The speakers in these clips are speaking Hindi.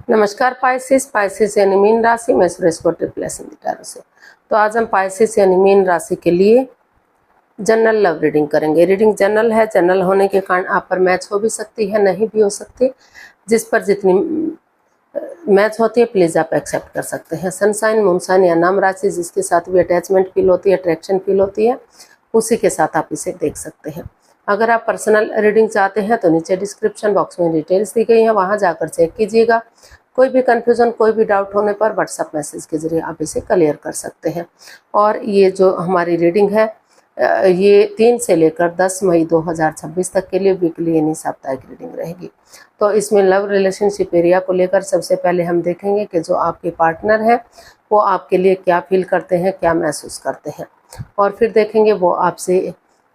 नमस्कार पाइसेस यानी मीन राशि। मैं सुरेश कोटे प्लस टैरो से। तो आज हम पाइसेस यानी मीन राशि के लिए जनरल लव रीडिंग करेंगे। रीडिंग जनरल है। जनरल होने के कारण आप पर मैच हो भी सकती है, नहीं भी हो सकती। जिस पर जितनी मैच होती है प्लीज़ आप एक्सेप्ट कर सकते हैं। सनसाइन, मूनसाइन या नाम राशि जिसके साथ भी अटैचमेंट फील होती है, अट्रैक्शन फील होती है, उसी के साथ आप इसे देख सकते हैं। अगर आप पर्सनल रीडिंग चाहते हैं तो नीचे डिस्क्रिप्शन बॉक्स में डिटेल्स दी गई हैं, वहां जाकर चेक कीजिएगा। कोई भी कन्फ्यूज़न, कोई भी डाउट होने पर व्हाट्सएप मैसेज के जरिए आप इसे क्लियर कर सकते हैं। और ये जो हमारी रीडिंग है ये 3 से लेकर 10 मई 2026 तक के लिए वीकली यानी साप्ताहिक रीडिंग रहेगी। तो इसमें लव रिलेशनशिप एरिया को लेकर सबसे पहले हम देखेंगे कि जो आपके पार्टनर है वो आपके लिए क्या फील करते हैं, क्या महसूस करते हैं, और फिर देखेंगे वो आपसे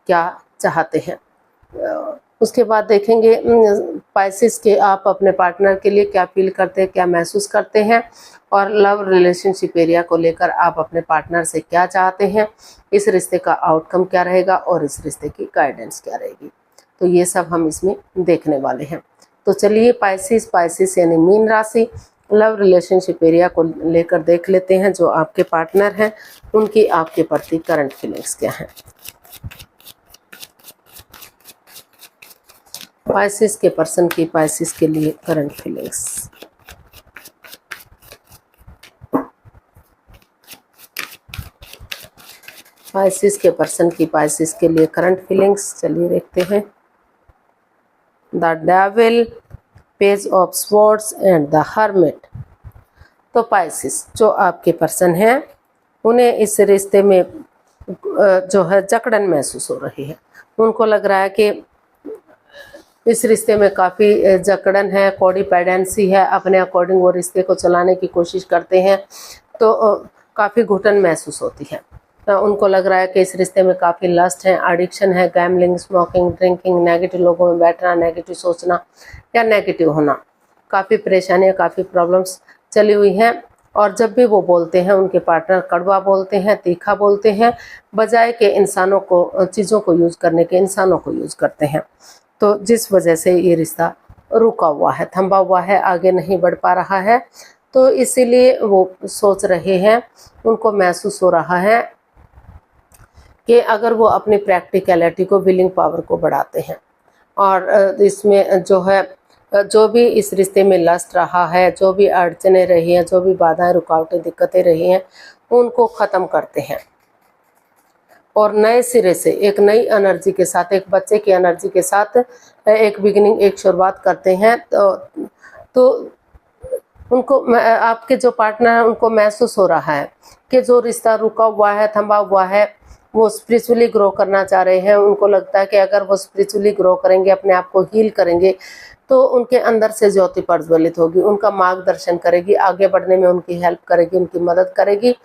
क्या चाहते हैं। उसके बाद देखेंगे पाइसेस के आप अपने पार्टनर के लिए क्या फील करते हैं, क्या महसूस करते हैं, और लव रिलेशनशिप एरिया को लेकर आप अपने पार्टनर से क्या चाहते हैं, इस रिश्ते का आउटकम क्या रहेगा और इस रिश्ते की गाइडेंस क्या रहेगी। तो ये सब हम इसमें देखने वाले हैं। तो चलिए पाइसेस यानी मीन राशि लव रिलेशनशिप एरिया को लेकर देख लेते हैं। जो आपके पार्टनर हैं उनकी आपके प्रति करंट फीलिंग्स क्या हैं। पाइसेस के पर्सन की पाइसेस के लिए करंट फीलिंग्स। पाइसेस के पर्सन की पाइसेस के लिए करंट फीलिंग्स चलिए देखते हैं। The devil, page of swords and the hermit. तो पाइसेस जो आपके पर्सन हैं उन्हें इस रिश्ते में जो है जकड़न महसूस हो रही है। उनको लग रहा है कि इस रिश्ते में काफ़ी जकड़न है, कोडिपेंडेंसी है। अपने अकॉर्डिंग वो रिश्ते को चलाने की कोशिश करते हैं तो काफ़ी घुटन महसूस होती है। उनको लग रहा है कि इस रिश्ते में काफ़ी लस्ट है, एडिक्शन है, गैम्बलिंग, स्मोकिंग, ड्रिंकिंग, नेगेटिव लोगों में बैठना, नेगेटिव सोचना या नेगेटिव होना, काफ़ी परेशानियाँ, काफ़ी प्रॉब्लम्स चली हुई हैं। और जब भी वो बोलते हैं उनके पार्टनर कड़वा बोलते हैं, तीखा बोलते हैं, बजाय के इंसानों को, चीज़ों को यूज़ करने के इंसानों को यूज़ करते हैं। तो जिस वजह से ये रिश्ता रुका हुआ है, थमा हुआ है, आगे नहीं बढ़ पा रहा है। तो इसीलिए वो सोच रहे हैं, उनको महसूस हो रहा है कि अगर वो अपनी प्रैक्टिकलिटी को, विलिंग पावर को बढ़ाते हैं और इसमें जो है जो भी इस रिश्ते में लस्ट रहा है, जो भी अड़चने रही हैं, जो भी बाधाएं, रुकावटें, दिक्कतें रही हैं, उनको ख़त्म करते हैं और नए सिरे से एक नई एनर्जी के साथ, एक बच्चे की एनर्जी के साथ एक बिगिनिंग, एक शुरुआत करते हैं। तो उनको, आपके जो पार्टनर है उनको महसूस हो रहा है कि जो रिश्ता रुका हुआ है, थमा हुआ है, वो स्पिरिचुअली ग्रो करना चाह रहे हैं। उनको लगता है कि अगर वो स्पिरिचुअली ग्रो करेंगे, अपने आप को हील करेंगे, तो उनके अंदर से ज्योति प्रज्वलित होगी, उनका मार्गदर्शन करेगी, आगे बढ़ने में उनकी हेल्प करेगी, उनकी मदद करेगी।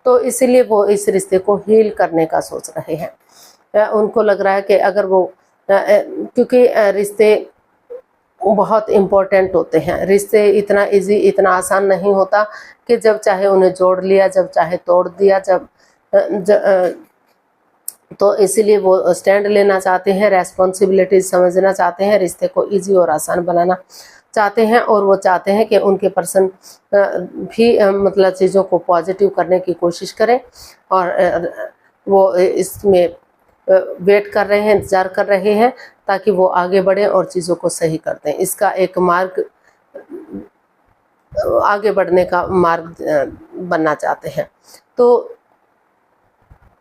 तो इसीलिए वो इस रिश्ते को हील करने का सोच रहे हैं। उनको लग रहा है कि अगर वो, क्योंकि रिश्ते बहुत इम्पोर्टेंट होते हैं, रिश्ते इतना इजी, इतना आसान नहीं होता कि जब चाहे उन्हें जोड़ लिया, जब चाहे तोड़ दिया। तो इसीलिए वो स्टैंड लेना चाहते हैं, रेस्पॉन्सिबिलिटीज समझना चाहते हैं, रिश्ते को इजी और आसान बनाना चाहते हैं। और वो चाहते हैं कि उनके पर्सन भी मतलब चीज़ों को पॉजिटिव करने की कोशिश करें और वो इसमें वेट कर रहे हैं, इंतज़ार कर रहे हैं ताकि वो आगे बढ़ें और चीज़ों को सही कर दें। इसका एक मार्ग, आगे बढ़ने का मार्ग बनना चाहते हैं। तो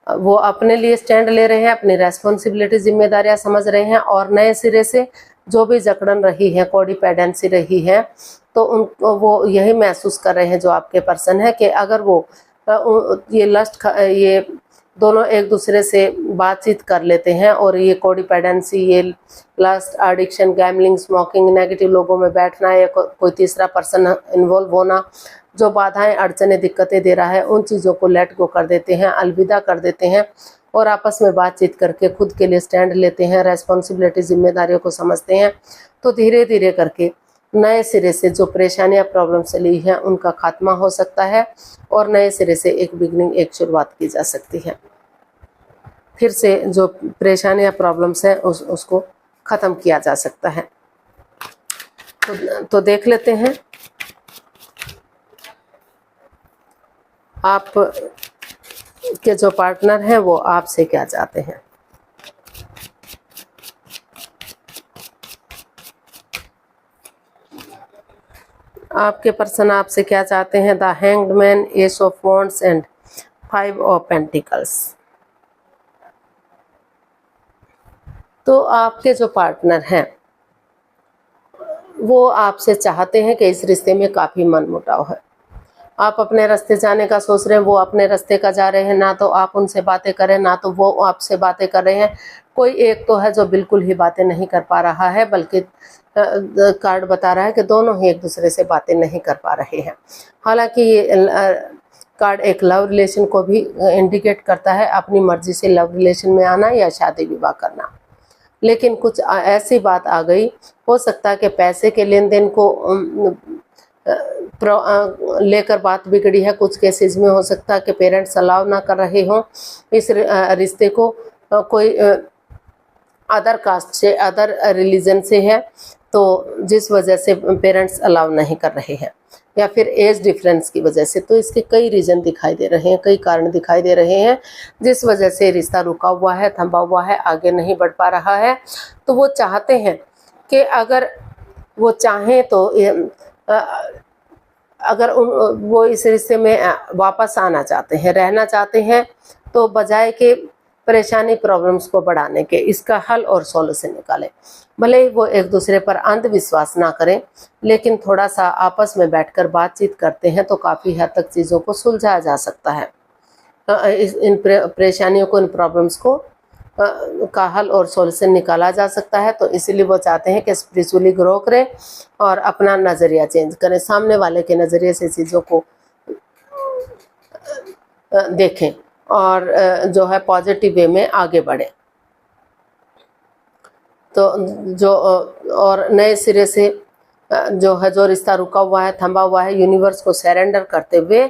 वो अपने लिए स्टैंड ले रहे हैं, अपनी रेस्पॉन्सिबिलिटी, जिम्मेदारियां समझ रहे हैं और नए सिरे से जो भी जकड़न रही है, कोडिपेंडेंसी रही है, तो उनको वो यही महसूस कर रहे हैं जो आपके पर्सन है कि अगर वो ये लस्ट, ये दोनों एक दूसरे से बातचीत कर लेते हैं और ये कोडिपेंडेंसी, ये lust, addiction, gambling, smoking, negative लोगों में बैठना या कोई तीसरा पर्सन इन्वॉल्व होना, जो बाधाएं, अड़चने, दिक्कतें दे रहा है, उन चीज़ों को लेट गो कर देते हैं, अलविदा कर देते हैं और आपस में बातचीत करके खुद के लिए स्टैंड लेते हैं, रेस्पॉन्सिबिलिटी, जिम्मेदारियों को समझते हैं। तो धीरे धीरे करके नए सिरे से जो परेशानियां, प्रॉब्लम चली हैं, उनका खात्मा हो सकता है और नए सिरे से एक बिगनिंग, एक शुरुआत की जा सकती है। फिर से जो परेशानियां, प्रॉब्लम्स हैं उसको ख़त्म किया जा सकता है। तो देख लेते हैं आप के जो पार्टनर हैं वो आपसे क्या चाहते हैं। आपके पर्सन आपसे क्या चाहते हैं। The hanged man, S of wands and 5 of pentacles. तो आपके जो पार्टनर हैं वो आपसे चाहते हैं कि इस रिश्ते में काफ़ी मनमुटाव है। आप अपने रास्ते जाने का सोच रहे हैं, वो अपने रास्ते का जा रहे हैं। ना तो आप उनसे बातें करें, ना तो वो आपसे बातें कर रहे हैं। कोई एक तो है जो बिल्कुल ही बातें नहीं कर पा रहा है, बल्कि कार्ड बता रहा है कि दोनों ही एक दूसरे से बातें नहीं कर पा रहे हैं। हालांकि ये कार्ड एक लव रिलेशन को भी इंडिकेट करता है, अपनी मर्जी से लव रिलेशन में आना या शादी विवाह करना। लेकिन कुछ ऐसी बात आ गई, हो सकता है कि पैसे के लेन देन को लेकर बात बिगड़ी है। कुछ केसेस में हो सकता है कि पेरेंट्स अलाउ ना कर रहे हों इस रिश्ते को। कोई अदर कास्ट से, अदर रिलीजन से है, तो जिस वजह से पेरेंट्स अलाउ नहीं कर रहे हैं, या फिर एज डिफरेंस की वजह से। तो इसके कई रीज़न दिखाई दे रहे हैं, कई कारण दिखाई दे रहे हैं जिस वजह से रिश्ता रुका हुआ है, थमा हुआ है, आगे नहीं बढ़ पा रहा है। तो वो चाहते हैं कि अगर वो चाहें तो अगर वो इस रिश्ते में वापस आना चाहते हैं, रहना चाहते हैं, तो बजाय के परेशानी प्रॉब्लम्स को बढ़ाने के इसका हल और सॉल्यूशन निकालें। भले ही वो एक दूसरे पर अंधविश्वास ना करें, लेकिन थोड़ा सा आपस में बैठकर बातचीत करते हैं तो काफ़ी हद तक चीज़ों को सुलझाया जा सकता है। इन परेशानियों को, इन प्रॉब्लम्स को का हल और सॉल्यूशन निकाला जा सकता है। तो इसीलिए वो चाहते हैं कि स्पिरिचुअली ग्रो करें और अपना नज़रिया चेंज करें, सामने वाले के नज़रिए से चीज़ों को देखें और जो है पॉजिटिव वे में आगे बढ़ें। तो जो और नए सिरे से जो है, जो रिश्ता रुका हुआ है, थमा हुआ है, यूनिवर्स को सरेंडर करते हुए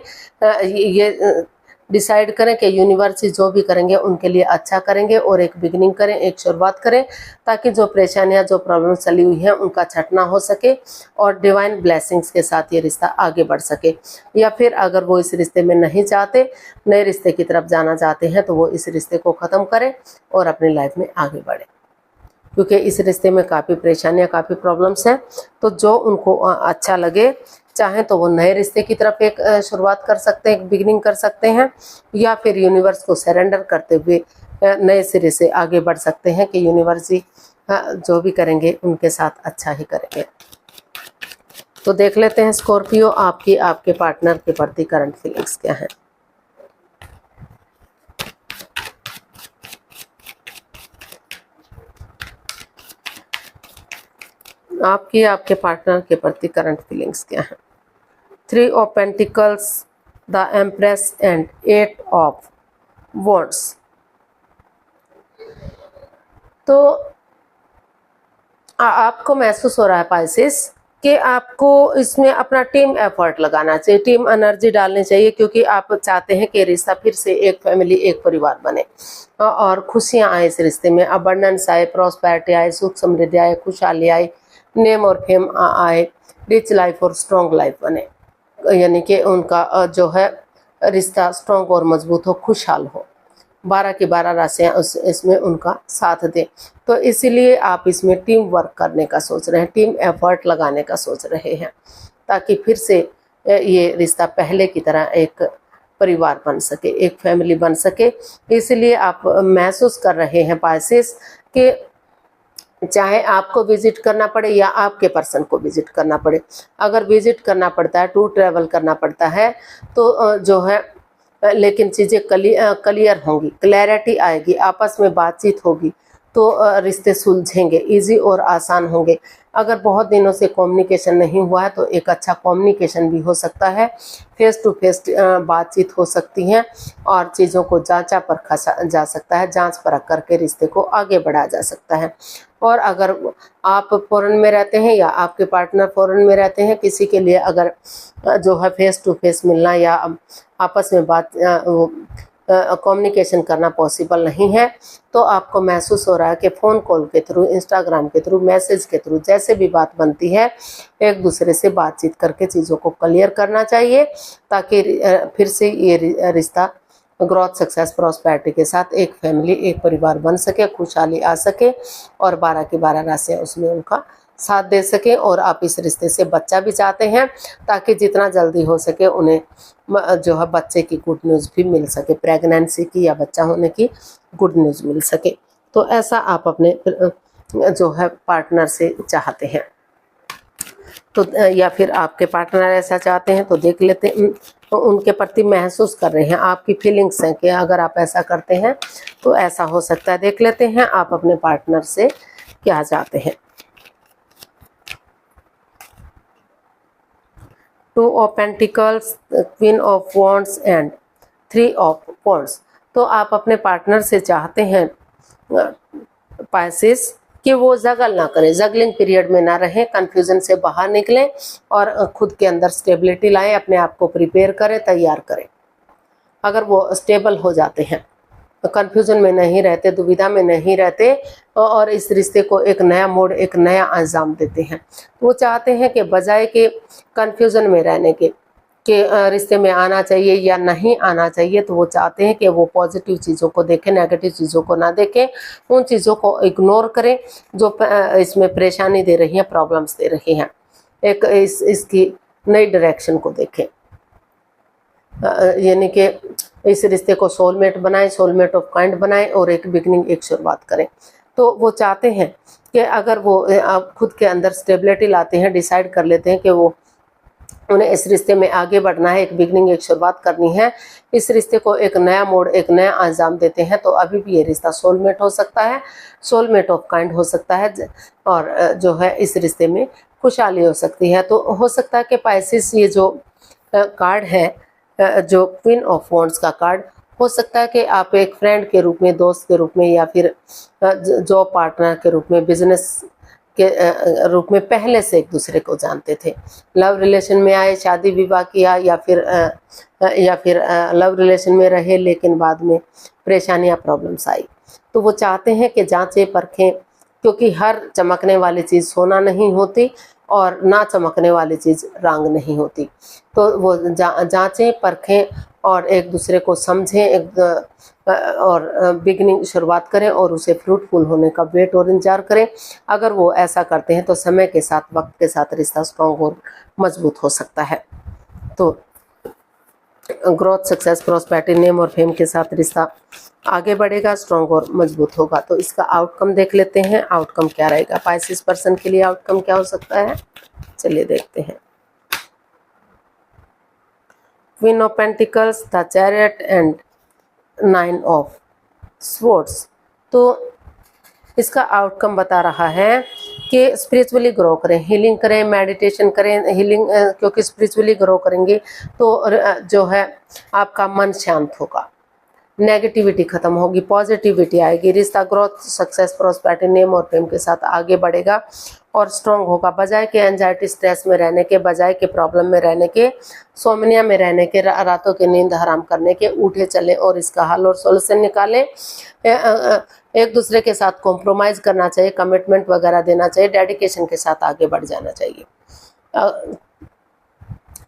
ये डिसाइड करें कि यूनिवर्स जो भी करेंगे उनके लिए अच्छा करेंगे और एक बिगिनिंग करें, एक शुरुआत करें, ताकि जो परेशानियां, जो प्रॉब्लम चली हुई हैं उनका छटना हो सके और डिवाइन ब्लेसिंग्स के साथ ये रिश्ता आगे बढ़ सके। या फिर अगर वो इस रिश्ते में नहीं चाहते, नए रिश्ते की तरफ जाना चाहते हैं, तो वो इस रिश्ते को ख़त्म करें और अपनी लाइफ में आगे बढ़े, क्योंकि इस रिश्ते में काफ़ी परेशानियां, काफ़ी प्रॉब्लम्स हैं। तो जो उनको अच्छा लगे, चाहें तो वो नए रिश्ते की तरफ एक शुरुआत कर सकते हैं, एक बिगिनिंग कर सकते हैं, या फिर यूनिवर्स को सरेंडर करते हुए नए सिरे से आगे बढ़ सकते हैं कि यूनिवर्स जी जो भी करेंगे उनके साथ अच्छा ही करेंगे। तो देख लेते हैं स्कॉर्पियो, आपकी आपके पार्टनर के प्रति करंट फीलिंग्स क्या हैं। आपकी आपके पार्टनर के प्रति करंट फीलिंग्स क्या हैं। 3 of pentacles, the empress and 8 of wands. तो आपको महसूस हो रहा है पाइसेस कि आपको इसमें अपना टीम एफर्ट लगाना चाहिए, टीम एनर्जी डालनी चाहिए, क्योंकि आप चाहते हैं कि रिश्ता फिर से एक फैमिली, एक परिवार बने और खुशियां आए इस रिश्ते में, अबंडेंस आए, प्रॉस्पेरिटी आए, सुख समृद्धि आए, खुशहाली आए, नेम और फेम आए, रिच लाइफ और स्ट्रॉन्ग लाइफ बने, यानी कि उनका जो है रिश्ता स्ट्रॉन्ग और मजबूत हो, खुशहाल हो, 12 की 12 राशियाँ इसमें उनका साथ दें। तो इसीलिए आप इसमें टीम वर्क करने का सोच रहे हैं, टीम एफर्ट लगाने का सोच रहे हैं, ताकि फिर से ये रिश्ता पहले की तरह एक परिवार बन सके, एक फैमिली बन सके। इसलिए आप महसूस कर रहे हैं पाइसेस कि चाहे आपको विजिट करना पड़े या आपके पर्सन को विजिट करना पड़े, अगर विजिट करना पड़ता है, टूर ट्रैवल करना पड़ता है, तो जो है लेकिन चीज़ें क्लियर होंगी, क्लैरिटी आएगी, आपस में बातचीत होगी, तो रिश्ते सुलझेंगे, इजी और आसान होंगे। अगर बहुत दिनों से कम्युनिकेशन नहीं हुआ है तो एक अच्छा कम्युनिकेशन भी हो सकता है, फेस टू फेस बातचीत हो सकती हैं और चीज़ों को जांचा परखा जा सकता है, जांच परख करके रिश्ते को आगे बढ़ाया जा सकता है। और अगर आप फॉरेन में रहते हैं या आपके पार्टनर फॉरेन में रहते हैं, किसी के लिए अगर जो है फेस टू फेस मिलना या आपस में बात कम्युनिकेशन करना पॉसिबल नहीं है, तो आपको महसूस हो रहा है कि फ़ोन कॉल के थ्रू, इंस्टाग्राम के थ्रू, मैसेज के थ्रू जैसे भी बात बनती है, एक दूसरे से बातचीत करके चीज़ों को क्लियर करना चाहिए, ताकि फिर से ये रिश्ता ग्रोथ, सक्सेस, प्रॉस्पेरिटी के साथ एक फैमिली, एक परिवार बन सके, खुशहाली आ सके और 12 की 12 राशियाँ उसमें उनका साथ दे सके। और आप इस रिश्ते से बच्चा भी चाहते हैं, ताकि जितना जल्दी हो सके उन्हें जो है बच्चे की गुड न्यूज़ भी मिल सके, प्रेगनेंसी की या बच्चा होने की गुड न्यूज़ मिल सके। तो ऐसा आप अपने जो है पार्टनर से चाहते हैं, तो या फिर आपके पार्टनर ऐसा चाहते हैं, तो देख लेते हैं, तो उनके प्रति महसूस कर रहे हैं, आपकी फीलिंग्स हैं कि अगर आप ऐसा करते हैं तो ऐसा हो सकता है। देख लेते हैं आप अपने पार्टनर से क्या चाहते हैं। 2 of pentacles, queen of wands and 3 of wands. तो आप अपने पार्टनर से चाहते हैं पाइसेस कि वो जगल ना करें, जगलिंग पीरियड में ना रहें, कन्फ्यूज़न से बाहर निकलें और खुद के अंदर स्टेबिलिटी लाएं, अपने आप को प्रिपेयर करें, तैयार करें। अगर वो स्टेबल हो जाते हैं, तो कन्फ्यूज़न में नहीं रहते, दुविधा में नहीं रहते और इस रिश्ते को एक नया मोड़, एक नया अंजाम देते हैं। वो चाहते हैं कि बजाय के कन्फ्यूज़न में रहने के रिश्ते में आना चाहिए या नहीं आना चाहिए, तो वो चाहते हैं कि वो पॉजिटिव चीज़ों को देखें, नेगेटिव चीज़ों को ना देखें, उन चीज़ों को इग्नोर करें जो इसमें परेशानी दे रही हैं, प्रॉब्लम्स दे रही हैं। एक इसकी नई डायरेक्शन को देखें, यानी कि इस रिश्ते को सोलमेट बनाएं, सोलमेट ऑफ काइंड बनाएं और एक बिगनिंग, एक शुरुआत करें। तो वो चाहते हैं कि अगर वो आप खुद के अंदर स्टेबिलिटी लाते हैं, डिसाइड कर लेते हैं कि वो उन्हें इस रिश्ते में आगे बढ़ना है, एक बिगनिंग, एक शुरुआत करनी है, इस रिश्ते को एक नया मोड़, एक नया अंजाम देते हैं, तो अभी भी ये रिश्ता सोलमेट हो सकता है, सोलमेट ऑफ काइंड हो सकता है और जो है इस रिश्ते में खुशहाली हो सकती है। तो हो सकता है कि पाइसेस, ये जो कार्ड है, जो क्वीन ऑफ वॉन्ड्स का कार्ड, हो सकता है कि आप एक फ्रेंड के रूप में, दोस्त के रूप में या फिर जॉब पार्टनर के रूप में, बिजनेस के रूप में पहले से एक दूसरे को जानते थे। लव रिलेशन में आए, शादी विवाह किया या फिर लव रिलेशन में रहे, लेकिन बाद में परेशानियां, प्रॉब्लम्स आई। तो वो चाहते हैं कि जांचें परखें, क्योंकि हर चमकने वाली चीज़ सोना नहीं होती और ना चमकने वाली चीज़ रांग नहीं होती। तो वो जांचें परखें और एक दूसरे को समझें, और बिगनिंग, शुरुआत करें और उसे फ्रूटफुल होने का वेट और इंतजार करें। अगर वो ऐसा करते हैं तो समय के साथ, वक्त के साथ रिश्ता स्ट्रॉन्ग और मजबूत हो सकता है। तो ग्रोथ, सक्सेस, प्रॉस्पेरिटी, नेम और फेम के साथ रिश्ता आगे बढ़ेगा, स्ट्रॉन्ग और मजबूत होगा। तो इसका आउटकम देख लेते हैं, आउटकम क्या रहेगा पाइसेस पर्सन के लिए, आउटकम क्या हो सकता है, चलिए देखते हैं। Queen of pentacles, the chariot and 9 of swords. तो इसका आउटकम बता रहा है कि स्पिरिचुअली ग्रो करें, हीलिंग करें, मेडिटेशन करें, हीलिंग, क्योंकि स्पिरिचुअली ग्रो करेंगे तो जो है आपका मन शांत होगा, नेगेटिविटी खत्म होगी, पॉजिटिविटी आएगी, रिश्ता ग्रोथ, सक्सेस, प्रॉस्पेरिटी, नेम और फेम के साथ आगे बढ़ेगा और स्ट्रॉन्ग होगा। बजाय के एंजाइटी, स्ट्रेस में रहने के, बजाय के प्रॉब्लम में रहने के, सोमनिया में रहने के, रातों की नींद हराम करने के, उठे चलें और इसका हल और सॉल्यूशन निकालें। एक दूसरे के साथ कॉम्प्रोमाइज़ करना चाहिए, कमिटमेंट वगैरह देना चाहिए, डेडिकेशन के साथ आगे बढ़ जाना चाहिए।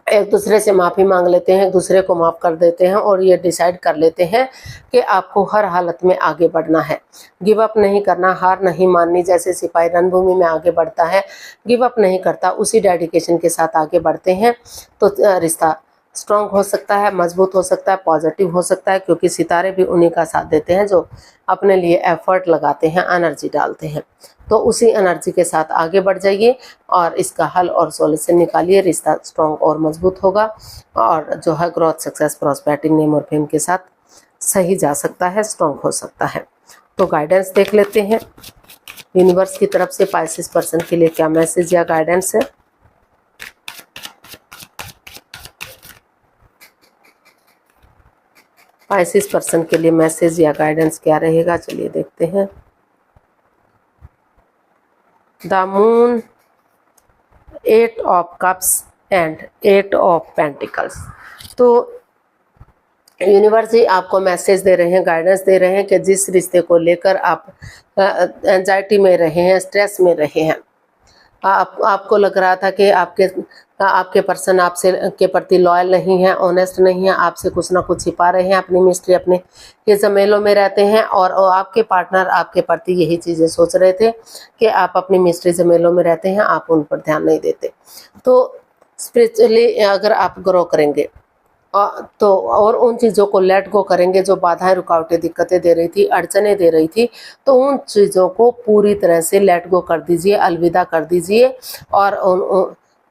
एक दूसरे से माफ़ी मांग लेते हैं, एक दूसरे को माफ़ कर देते हैं और ये डिसाइड कर लेते हैं कि आपको हर हालत में आगे बढ़ना है, गिव अप नहीं करना, हार नहीं माननी। जैसे सिपाही रणभूमि में आगे बढ़ता है, गिव अप नहीं करता, उसी डेडिकेशन के साथ आगे बढ़ते हैं, तो रिश्ता स्ट्रॉन्ग हो सकता है, मजबूत हो सकता है, पॉजिटिव हो सकता है, क्योंकि सितारे भी उन्हीं का साथ देते हैं जो अपने लिए एफर्ट लगाते हैं, एनर्जी डालते हैं। तो उसी एनर्जी के साथ आगे बढ़ जाइए और इसका हल और सॉल्यूशन निकालिए, रिश्ता स्ट्रॉन्ग और मजबूत होगा और जो है ग्रोथ, सक्सेस, प्रॉस्पेरिटी, नेम और फेम के साथ सही जा सकता है, स्ट्रॉन्ग हो सकता है। तो गाइडेंस देख लेते हैं, यूनिवर्स की तरफ से पाइसेस पर्सन के लिए क्या मैसेज या गाइडेंस है। पाइसेस पर्सन के लिए मैसेज या गाइडेंस क्या रहेगा, चलिए देखते हैं। The moon, 8 of cups and 8 of pentacles. तो यूनिवर्स ही आपको मैसेज दे रहे हैं, गाइडेंस दे रहे हैं कि जिस रिश्ते को लेकर आप एंजाइटी में रहे हैं, स्ट्रेस में रहे हैं, आपको लग रहा था कि आपके पर्सन आपसे के प्रति लॉयल नहीं है, ऑनेस्ट नहीं है, आपसे कुछ ना कुछ छिपा रहे हैं, अपनी मिस्ट्री अपने ये झमेलों में रहते हैं, और आपके पार्टनर आपके प्रति यही चीज़ें सोच रहे थे कि आप अपनी मिस्ट्री झमेलों में रहते हैं, आप उन पर ध्यान नहीं देते। तो स्पिरिचुअली अगर आप ग्रो करेंगे तो और उन चीज़ों को लेट गो करेंगे जो बाधाएं, रुकावटें, दिक्कतें दे रही थी, अड़चनें दे रही थी, तो उन चीज़ों को पूरी तरह से लेट गो कर दीजिए, अलविदा कर दीजिए, और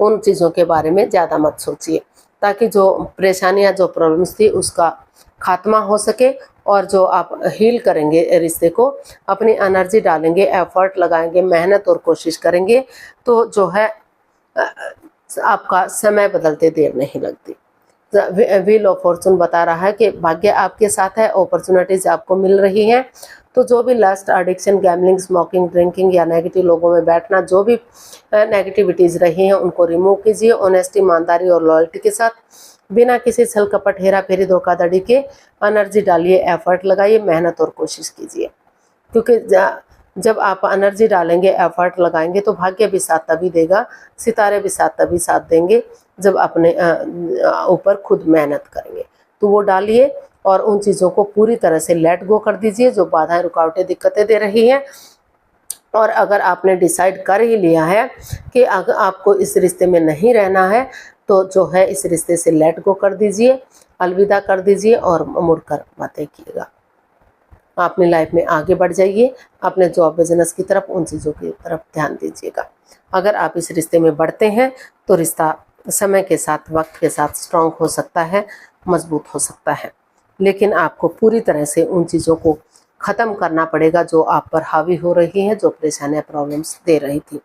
उन चीज़ों के बारे में ज़्यादा मत सोचिए, ताकि जो परेशानियां, जो प्रॉब्लम्स थी, उसका खात्मा हो सके। और जो आप हील करेंगे रिश्ते को, अपनी एनर्जी डालेंगे, एफर्ट लगाएंगे, मेहनत और कोशिश करेंगे, तो जो है आपका समय बदलते देर नहीं लगती। व्हील ऑफ फॉर्चून बता रहा है कि भाग्य आपके साथ है, अपॉर्चुनिटीज आपको मिल रही हैं। तो जो भी lust, addiction, gambling, smoking, drinking या नेगेटिव लोगों में बैठना, जो भी नेगेटिविटीज रही हैं, उनको रिमूव कीजिए ऑनेस्टी, ईमानदारी और लॉयल्टी के साथ, बिना किसी छल कपट, हेरा फेरी, धोखाधड़ी के। एनर्जी डालिए, एफर्ट लगाइए, मेहनत और कोशिश कीजिए, क्योंकि जब आप एनर्जी डालेंगे, एफर्ट लगाएंगे, तो भाग्य भी साथ तभी देगा, सितारे भी साथ तभी साथ देंगे जब अपने ऊपर खुद मेहनत करेंगे। तो वो डालिए और उन चीज़ों को पूरी तरह से लेट गो कर दीजिए जो बाधाएं, रुकावटें, दिक्कतें दे रही हैं। और अगर आपने डिसाइड कर ही लिया है कि अगर आपको इस रिश्ते में नहीं रहना है, तो जो है इस रिश्ते से लेट गो कर दीजिए, अलविदा कर दीजिए और मुड़कर मत देखिएगा। अपनी लाइफ में आगे बढ़ जाइए, अपने जॉब, बिजनेस की तरफ, उन चीज़ों की तरफ ध्यान दीजिएगा। अगर आप इस रिश्ते में बढ़ते हैं तो रिश्ता समय के साथ, वक्त के साथ स्ट्रांग हो सकता है, मजबूत हो सकता है, लेकिन आपको पूरी तरह से उन चीज़ों को ख़त्म करना पड़ेगा जो आप पर हावी हो रही हैं, जो परेशानियां, प्रॉब्लम्स दे रही थी।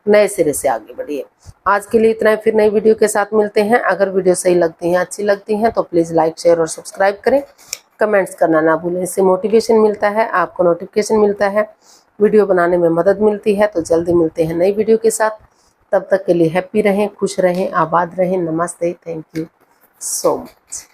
नए सिरे से आगे बढ़िए। आज के लिए इतना ही, फिर नई वीडियो के साथ मिलते हैं। अगर वीडियो सही लगती हैं, अच्छी लगती हैं, तो प्लीज़ लाइक, शेयर और सब्सक्राइब करें। कमेंट्स करना ना भूलें, इससे मोटिवेशन मिलता है, आपको नोटिफिकेशन मिलता है, वीडियो बनाने में मदद मिलती है। तो जल्दी मिलते हैं नई वीडियो के साथ। तब तक के लिए हैप्पी रहें, खुश रहें, आबाद रहें। नमस्ते, थैंक यू सो मच।